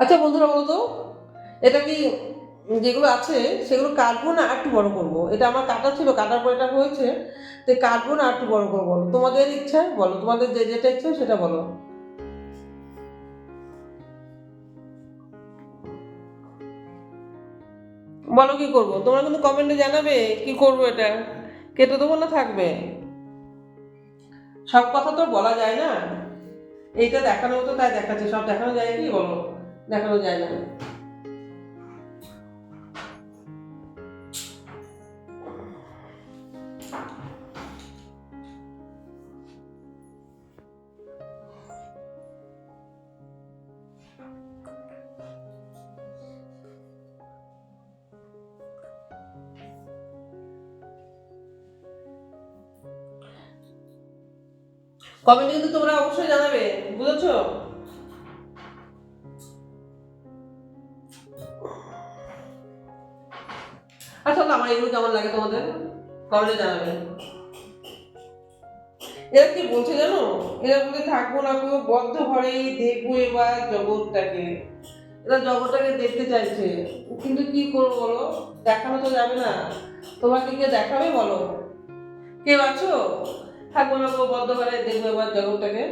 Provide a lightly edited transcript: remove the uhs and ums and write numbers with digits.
আচ্ছা বন্ধুরা বলো তো, এটা কি যেগুলো আছে সেগুলো কাটবো না একটু বড় করবো? এটা আমার কাটা ছিল, কাটার পর এটা হয়েছে, তো কাটবো না একটু বড় করবো? বলো, তোমাদের ইচ্ছা, বলো তোমাদের যেটা ইচ্ছা সেটা বলো। বলো কি করবো, তোমরা কিন্তু কমেন্টে জানাবে কি করবো, এটা কেটে দেবো না থাকবে? সব কথা তো বলা যায় না, এইটা দেখানো হতো তাই দেখাচ্ছে, সব দেখানো যায় কি বলো? দেখানো যায় না। কমেন্টে কিন্তু তোমরা অবশ্যই জানাবে, বুঝেছো? আসলে আমার এগুলো কেমন লাগে তোমাদের কমেন্টে জানাবে। এরা কি বলছে জানো, এরা বলে থাকবো না গো বদ্ধ ঘরেই দেখবো এবার জগৎটাকে। এরা জগৎটাকে দেখতে চাইছে, কিন্তু কি করবো বলো, দেখানো তো যাবে না। তোমাকে কে দেখাবে বলো? কেউ আছো? থাকবো না গো বদ্ধ ঘরে দেখবো এবার জগৎটাকে?